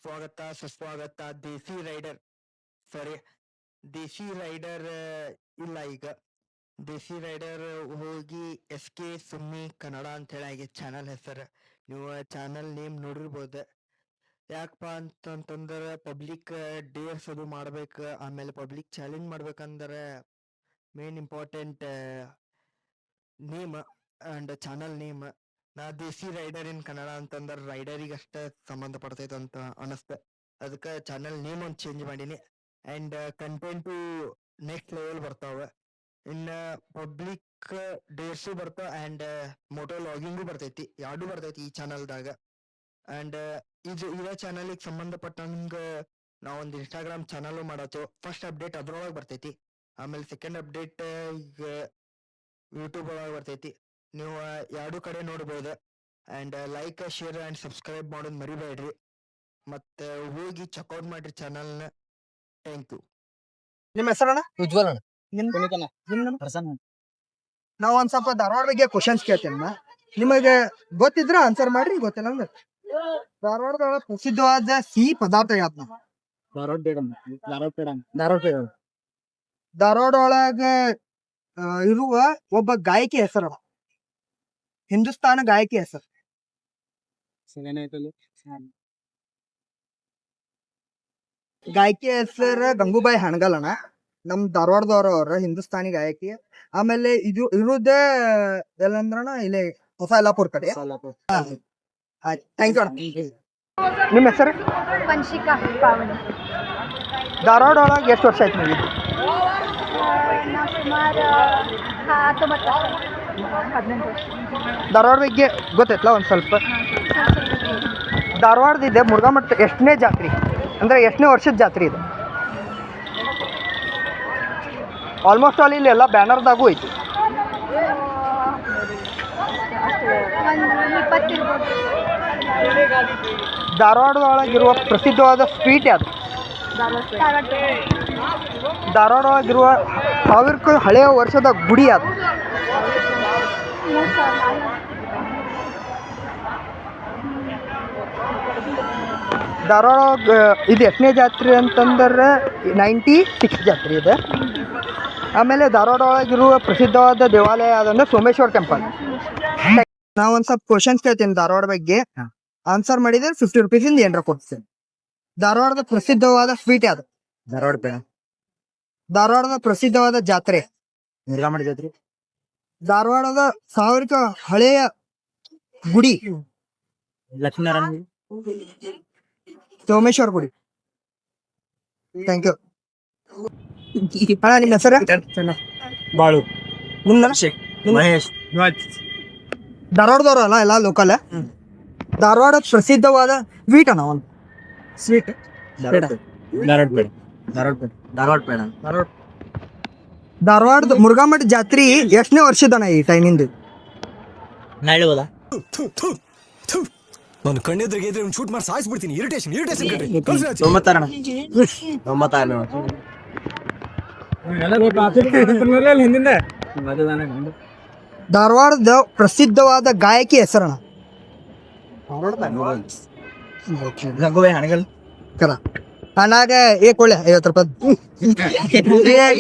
ಸ್ವಾಗತ ಸುಸ್ವಾಗತ. ದೇಸಿ ರೈಡರ್, ಸಾರಿ, ದೇಸಿ ರೈಡರ್ ಇಲ್ಲ ಈಗ. ದೇಸಿ ರೈಡರ್ ಹೋಗಿ SK ಸುಮ್ಮಿ ಕನ್ನಡ ಅಂತ ಹೇಳಿ ಆಗಿ ಚಾನಲ್ ಹೆಸರು. ನೀವು ಚಾನಲ್ ನೇಮ್ ನೋಡಿರ್ಬೋದು. ಯಾಕಪ್ಪ ಅಂತಂತಂದ್ರೆ ಪಬ್ಲಿಕ್ ಡೇರ್ಸ್ ಅದು ಮಾಡ್ಬೇಕು, ಆಮೇಲೆ ಪಬ್ಲಿಕ್ ಚಾಲೆಂಜ್ ಮಾಡ್ಬೇಕಂದ್ರೆ main important name and channel name. ನಾ ದೇಸಿ ರೈಡರ್ ಇನ್ ಕನ್ನಡ ಅಂತಂದ್ರೆ ರೈಡರಿಗೆ ಅಷ್ಟೇ ಸಂಬಂಧ ಪಡ್ತೈತೆ ಅಂತ ಅನಸ್ತ. ಅದಕ್ಕೆ ಚಾನಲ್ ನೇಮ್ ಒಂದು ಚೇಂಜ್ ಮಾಡೀನಿ. ಅಂಡ್ ಕಂಟೆಂಟು ನೆಕ್ಸ್ಟ್ ಲೆವೆಲ್ ಬರ್ತಾವ. ಇನ್ನ ಪಬ್ಲಿಕ್ ಡೇರ್ಸು ಬರ್ತಾವ ಅಂಡ್ ಮೋಟೋ ಲಾಗಿಂಗು ಬರ್ತೈತಿ. ಎರಡು ಬರ್ತೈತಿ ಈ ಚಾನಲ್ದಾಗ. ಅಂಡ್ ಇದೇ ಚಾನಲ್ಗೆ ಸಂಬಂಧಪಟ್ಟಂಗ ನಾವೊಂದು ಇನ್ಸ್ಟಾಗ್ರಾಮ್ ಚಾನಲ್ ಮಾಡತ್ತೇವೆ. ಫಸ್ಟ್ ಅಪ್ಡೇಟ್ ಅದ್ರೊಳಗೆ ಬರ್ತೈತಿ, ಆಮೇಲೆ ಸೆಕೆಂಡ್ ಅಪ್ಡೇಟ್ ಈಗ ಯೂಟ್ಯೂಬ್ ಒಳಗೆ ಬರ್ತೈತಿ. ನೀವು ಎರಡು ಕಡೆ ನೋಡ್ಬೋದು. And like share and subscribe ಮಾಡೋದು ಮರಿಬೇಡ್ರಿ. ಮತ್ತೆ ಹೋಗಿ ಚೆಕ್ಔಟ್ ಮಾಡ್ರಿ ಚಾನಲ್ನ. Thank you. ನಿಮ್ಮ ಹೆಸರಣ್ಣ? ಉಜ್ವಲ್ ಅಣ್ಣ. ನಿಮ್ದು? ಪ್ರಸನ್ನ. ನಾವು ಒಂದ್ ಸ್ವಲ್ಪ ಧಾರವಾಡ ಬಗ್ಗೆ ಕ್ವಶನ್ಸ್ ಕೇಳ್ತೇನೆ. ನಿಮಗೆ ಗೊತ್ತಿದ್ರ ಆನ್ಸರ್ ಮಾಡ್ರಿ, ಗೊತ್ತಿಲ್ಲ ಅಂದ್ರೆ ಧಾರವಾಡದ ಪ್ರಸಿದ್ಧವಾದ ಸಿಹಿ ಪದಾರ್ಥ ಯಾವ್ದು? ಧಾರವಾಡ ಬೇಡ. ಧಾರವಾಡ ಬೇಡ. ಧಾರವಾಡ ಪೇಡ. ಧಾರವಾಡ ಒಳಗ ಇರುವ ಒಬ್ಬ ಗಾಯಕಿ ಹೆಸರು, ಹಿಂದೂಸ್ತಾನ ಗಾಯಕಿ ಹೆಸರು. ಗಾಯಕಿ ಹೆಸರು ಗಂಗೂಬಾಯಿ ಹಾನಗಲ್ ಅಣ್ಣ. ನಮ್ ಧಾರವಾಡದವ್ರ ಹಿಂದೂಸ್ತಾನಿ ಗಾಯಕಿ. ಆಮೇಲೆ ಇದು ಇರುದೇ ಎಲ್ಲಂದ್ರಣ ಇಲ್ಲೇ ಹೊಸ ಯಲ್ಲಾಪುರ್ ಕಡೆ. ಥ್ಯಾಂಕ್ ಯು ಅಣ್ಣ. ನಿಮ್ಮ ಹೆಸರು? ವಂಶಿಕಾ ಪಾವನಿ. ಧಾರವಾಡ ಒಳಗೆ ಎಷ್ಟು ವರ್ಷ ಆಯ್ತು ನೀವು? ನಾವು ಸುಮಾರು 19 18 ವರ್ಷ. ಧಾರವಾಡ ಬಗ್ಗೆ ಗೊತ್ತೈತ್ಲ ಒಂದ್ ಸ್ವಲ್ಪ? ಧಾರವಾಡದಿದೆ ಮುರುಘಾಮಠ ಎಷ್ಟನೇ ಜಾತ್ರೆ, ಅಂದ್ರೆ ಎಷ್ಟನೇ ವರ್ಷದ ಜಾತ್ರೆ ಇದೆ? ಆಲ್ಮೋಸ್ಟ್ ಆಲ್ ಇಲ್ಲಿ ಎಲ್ಲ ಬ್ಯಾನರ್ದಾಗೂ ಐತಿ. ಒಂದು 20 ಇರ್ಬೋದು. ಧಾರವಾಡದೊಳಗಿರುವ ಪ್ರಸಿದ್ಧವಾದ ಸ್ವೀಟ್ ಯಾವುದು? ಧಾರವಾಡದೊಳಗಿರುವ 1000ಕ್ಕೂ ಹಳೆಯ ವರ್ಷದ ಗುಡಿ ಯಾವುದು? ಧಾರವಾಡ ಇದು ಎಷ್ಟನೇ ಜಾತ್ರೆ ಅಂತಂದ್ರೆ 96 ಜಾತ್ರೆ ಇದೆ. ಆಮೇಲೆ ಧಾರವಾಡ ಒಳಗಿರುವ ಪ್ರಸಿದ್ಧವಾದ ದೇವಾಲಯ ಯಾವ್ದಂದ್ರೆ ಸೋಮೇಶ್ವರ ಟೆಂಪಲ್. ನಾವು ಒಂದ್ ಸ್ವಲ್ಪ ಕ್ವಶನ್ಸ್ ಕೇಳ್ತೀನಿ ಧಾರವಾಡ ಬಗ್ಗೆ. ಆನ್ಸರ್ ಮಾಡಿದ್ರೆ 50 ರೂಪೀಸಿಂದ ಏನಾರ ಕೊಡ್ತೀನಿ. ಧಾರವಾಡದ ಪ್ರಸಿದ್ಧವಾದ ಸ್ವೀಟ್ ಯಾವುದು? ಧಾರವಾಡ ಬೇಡ. ಧಾರವಾಡದ ಪ್ರಸಿದ್ಧವಾದ ಜಾತ್ರೆ? ಮುರುಘಾಮಠ ಜಾತ್ರೆ. ಧಾರವಾಡದ 1000ಕ್ಕ ಹಳೆಯ ಗುಡಿ? ಲಕ್ಷ್ಮೀನಾರಾಯಣ. ಸೋಮೇಶ್ವರ ಗುಡಿ. ಥ್ಯಾಂಕ್ ಯು ಅಣ್ಣ. ನಿಮ್ಮ ಹೆಸರು? ಬಾಳು. ನಿಮ್ದ? ಮಹೇಶ್. ಧಾರವಾಡದವ್ರ ಅಲ್ಲ ಎಲ್ಲ ಲೋಕಲ್. ಧಾರವಾಡ ಪ್ರಸಿದ್ಧವಾದ ಸ್ವೀಟ್ ಅಣ್ಣ ಒಂದು ಸ್ವೀಟ್? ಧಾರವಾಡ ಬೇಡ. ಧಾರವಾಡ ಬೇಡ. ಧಾರವಾಡ ಬೇಡ. ಧಾರವಾಡದ ಮುರುಘಾಮಠ ಜಾತ್ರೆ ಎಷ್ಟನೇ ವರ್ಷದಣ್ಣ ಈ ಟೈಮಿಂದ? ನಾಳೆ ಹೋದ ನಾನು ಕಣ್ಣೆದ್ರಿಗೆ ಇದ್ರೆ ಒಂದು ಶೂಟ್ ಮಾಡಿ ಸಾಯಿಸ್ಬಿಡ್ತೀನಿ. ಇರಿಟೇಷನ್ 96. 96. ಧಾರವಾಡದ ಪ್ರಸಿದ್ಧವಾದ ಗಾಯಕಿ ಹೆಸರಣ್ಣ? ಗಂಗೂಬಾಯಿ ಹಾನಗಲ್. ಕರ ಅಣ್ಣಾಗ ಕೊಳ್ಳೆ 50 ರೂಪಾಯಿ.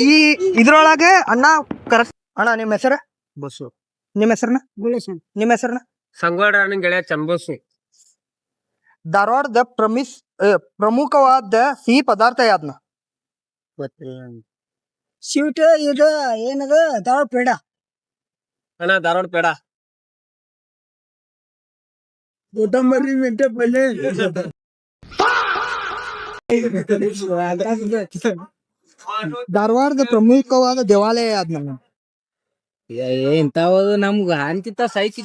ಈ ಇದ್ರೊಳಗೆ ಅಣ್ಣ ಕರೆಕ್ಟ್. ಅಣ್ಣ ನಿಮ್ಮ ಹೆಸರ? ಬಸ್ಸು. ನಿಮ್ಮ ಹೆಸರನ್ನ? ನಿಮ್ಮ ಹೆಸರನ್ನ? ಸಂಗೋಡ ಗೆಳೆಯ ಚಂಬೋಸು. ಧಾರವಾಡದ ಪ್ರಮುಖವಾದ ಸಿಹಿ ಪದಾರ್ಥ ಯಾವ್ದನ್ನ? ಸ್ವೀಟ್ ಇದು ಏನದ? ಧಾರವಾಡ ಪೇಡ. ಅಣ್ಣ ಧಾರವಾಡ ಪೇಡ. ಕೊತ್ತಂಬರಿ ಮೆಂತೆ ಪಲ್ಯ. ಧಾರವಾಡದ ಪ್ರಮುಖವಾದ ದೇವಾಲಯ ಯಾವ್ದನ್ನ? ಇಂಥವು ನಮ್ಗ ಅಂತಿಂತ ಸೈಜ್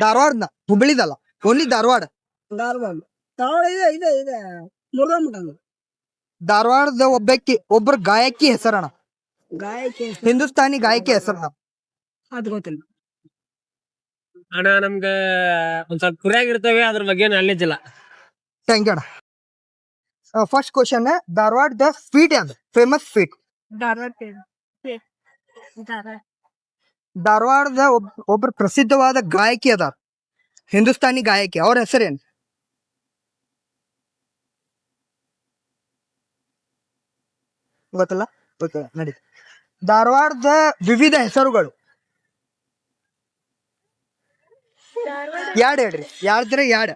ಧಾರವಾಡದ ಹುಬ್ಬಳ್ಳಿದಲ್ಲ, ಓನ್ಲಿ ಧಾರವಾಡ. ಧಾರವಾಡದ ಒಬ್ಬರ ಗಾಯಕಿ ಹೆಸರಣ್ಣ? ಹಿಂದೂಸ್ತಾನಿ ಗಾಯಕಿ ಹೆಸರಣ್ಣ? ಅದು ಗೊತ್ತಿಲ್ಲ ಅಣ್ಣ. ನಮ್ಗ ಒಂದ್ ಸ್ವಲ್ಪ ಕುರಿಯಾಗ ಇರ್ತವೆ, ಅದ್ರ ಬಗ್ಗೆ ನಾಲೆಜ್ ಇಲ್ಲ. ಥ್ಯಾಂಕ್ ಯು ಅಣ್ಣ. ಫಸ್ಟ್ ಕ್ವಶನ್, ಧಾರವಾಡದ ಸ್ವೀಟ್ ಯಾವ್ದು ಫೇಮಸ್ ಸ್ವೀಟ್? ಧಾರವಾಡದ ಒಬ್ಬರು ಪ್ರಸಿದ್ಧವಾದ ಗಾಯಕಿ ಅದಾರ, ಹಿಂದೂಸ್ತಾನಿ ಗಾಯಕಿ, ಅವ್ರ ಹೆಸರೇನು? ಗೊತ್ತಲ್ಲ, ಗೊತ್ತಿಲ್ಲ, ನಡಿ. ಧಾರವಾಡದ ವಿವಿಧ ಹೆಸರುಗಳು ಯಾಡ್ ಹೇಳ್ರಿ, ಯಾಡ್ದ್ರೆ ಯಾಡ್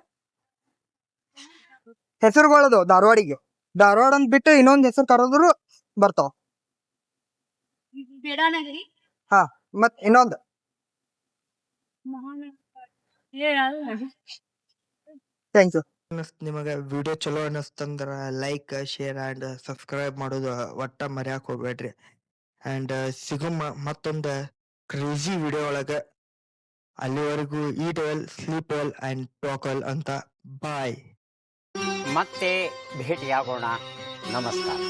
ಹೆಸರುಗಳದು ಧಾರವಾಡಿಗೆ. ಧಾರವಾಡ ಅಂತ ಬಿಟ್ಟು ಇನ್ನೊಂದ್ ಹೆಸರು ಕರೆದ್ರು ಬರ್ತಾವ. ಹಾ, ಮತ್ ಇನ್ನೊಂದು ಥ್ಯಾಂಕ್ ಯು. ನಿಮಗೆ ವಿಡಿಯೋ ಚಲೋ ಅನ್ನಿಸ್ತಂದ್ರ ಲೈಕ್, ಶೇರ್ ಆ್ಯಂಡ್ ಸಬ್ಸ್ಕ್ರೈಬ್ ಮಾಡೋದು ಒಟ್ಟ ಮರ್ಯಾಕ್ ಹೋಗ್ಬೇಡ್ರಿ. ಆ್ಯಂಡ್ ಸಿಗೋ ಮತ್ತೊಂದು ಕ್ರೇಜಿ ವಿಡಿಯೋ ಒಳಗೆ. ಅಲ್ಲಿವರೆಗೂ eat well, sleep well and talk well ಅಂತ ಬಾಯ್. ಮತ್ತೆ ಭೇಟಿಯಾಗೋಣ. ನಮಸ್ಕಾರ.